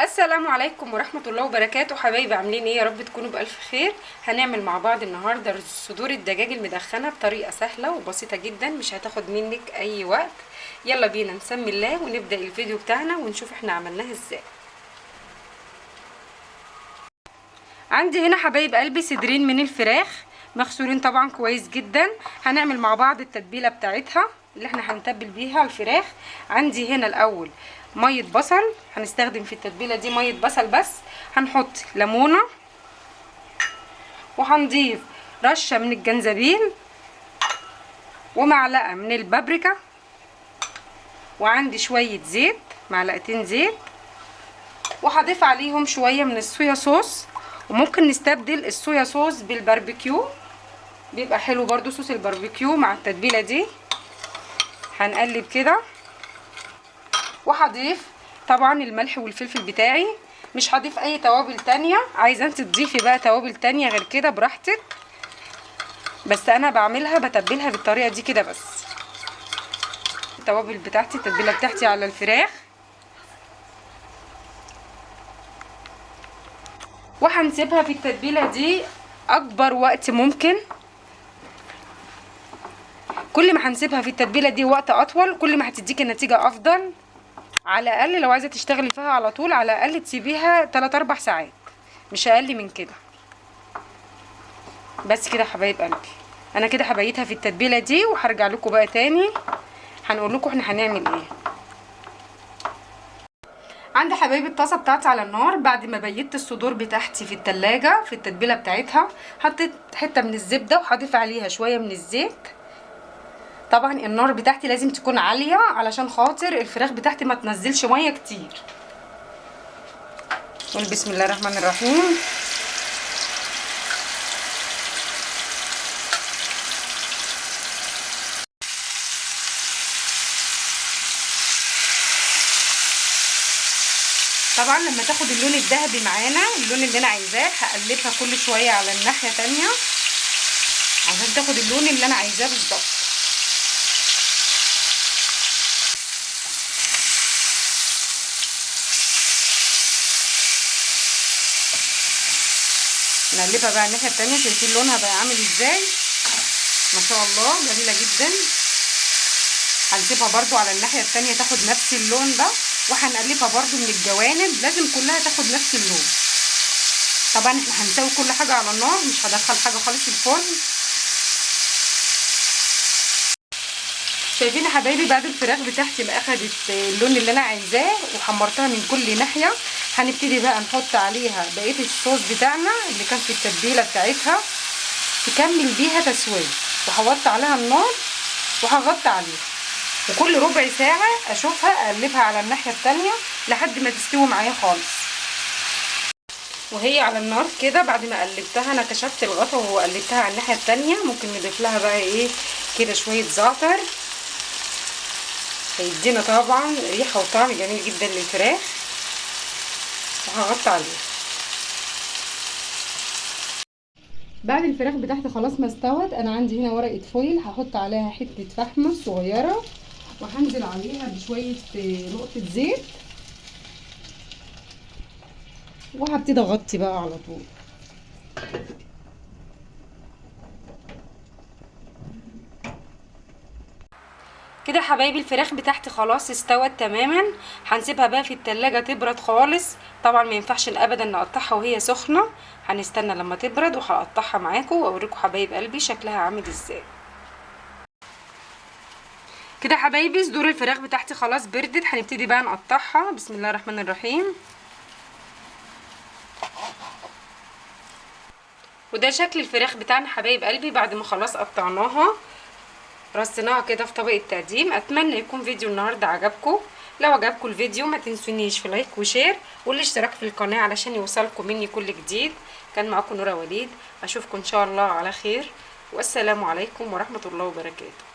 السلام عليكم ورحمة الله وبركاته. حبايبي عاملين ايه؟ يا رب تكونوا بألف خير. هنعمل مع بعض النهاردة صدور الدجاج المدخنة بطريقة سهلة وبسيطة جدا، مش هتاخد منك اي وقت. يلا بينا نسمي الله ونبدأ الفيديو بتاعنا ونشوف احنا عملناها ازاي. عندي هنا حبايب قلبي صدرين من الفراخ مغسولين طبعا كويس جدا. هنعمل مع بعض التتبيلة بتاعتها اللي احنا هنتبل بيها الفراخ. عندي هنا الاول ميه بصل، هنستخدم في التتبيله دي ميه بصل بس. هنحط ليمونه وهنضيف رشه من الجنزبيل ومعلقه من البابريكا، وعندي شويه زيت، معلقتين زيت، وهضيف عليهم شويه من الصويا صوص. وممكن نستبدل الصويا صوص بالباربيكيو، بيبقى حلو برضو صوص الباربيكيو مع التتبيله دي. هنقلب كده وهضيف طبعا الملح والفلفل بتاعي، مش هضيف اي توابل تانية. عايزه انت تضيفي بقى توابل تانية غير كده براحتك، بس انا بعملها بتبلها بالطريقه دي كده بس. التوابل بتاعتي، التتبيله بتاعتي على الفراخ، وهنسيبها في التتبيله دي اكبر وقت ممكن. كل ما هنسيبها في التتبيله دي وقت اطول كل ما هتديكي نتيجه افضل. على الاقل لو عايزه تشتغلي فيها على طول، على الاقل تسيبيها 3-4 ساعات، مش اقل من كده. بس كده حبايب قلبي، انا كده هبيتها في التتبيله دي وهرجع لكم بقى تاني هنقول لكم احنا هنعمل ايه. عندي حبايبي الطاسه بتاعتي على النار. بعد ما بيت الصدور بتاعتي في التلاجة في التتبيله بتاعتها، حطيت حته من الزبده وهضيف عليها شويه من الزيت. طبعا النار بتاعتي لازم تكون عاليه علشان خاطر الفراخ بتاعتي ما تنزلش ميه كتير. قول بسم الله الرحمن الرحيم. طبعا لما تاخد اللون الذهبي معانا، اللون اللي انا عايزاه، هقلبها كل شويه على الناحيه تانية عشان تاخد اللون اللي انا عايزاه بالظبط. نقلبها بقى الناحيه التانية. شايفين لونها بقى عامل ازاي؟ ما شاء الله جميله جدا. هنسيبها برضو على الناحيه التانية تاخد نفس اللون ده، وهنقلبها برضو من الجوانب، لازم كلها تاخد نفس اللون. طبعا احنا هنسوي كل حاجه على النار، مش هدخل حاجه خالص الفرن. شايفين يا حبايبي بعد الفراخ بتاعتي ما اخدت اللون اللي انا عايزاه وحمرتها من كل ناحيه، هنبتدي بقى نحط عليها بقيه الصوص بتاعنا اللي كان في التتبيله بتاعتها تكمل بيها تسويه. وهوطي عليها النار وهغطي عليها، وكل ربع ساعه اشوفها اقلبها على الناحيه التانية لحد ما تستوي معايا خالص. وهي على النار كده بعد ما قلبتها انا كشفت الغطا وقلبتها على الناحيه التانية، ممكن نضيف لها بقى ايه كده شويه زعتر، هيدينا طبعا ريحه وطعم جميل جدا للفراخ. وهغطي عليها. بعد الفراخ بتاعتي خلاص ما استوت، انا عندي هنا ورقه فويل هحط عليها حته فحمه صغيره، وهنزل عليها بشويه نقطه زيت، وهبتدي اغطي بقى على طول. كده حبايبي الفراخ بتاعتي خلاص استوت تماما. هنسيبها بقى في التلاجة تبرد خالص. طبعا ما ينفعش ابدا نقطعها وهي سخنه، هنستنى لما تبرد وهقطعها معاكم واوريكم حبايب قلبي شكلها عامل ازاي. كده حبايبي صدور الفراخ بتاعتي خلاص بردت، هنبتدي بقى نقطعها. بسم الله الرحمن الرحيم. وده شكل الفراخ بتاعنا حبايب قلبي بعد ما خلاص قطعناها، رصيناها كده في طبق التقديم. اتمنى يكون فيديو النهارده عجبكم. لو عجبكم الفيديو ما تنسونيش في لايك وشير والاشتراك في القناه علشان يوصلكم مني كل جديد. كان معاكم نورة وليد، اشوفكم ان شاء الله على خير، والسلام عليكم ورحمه الله وبركاته.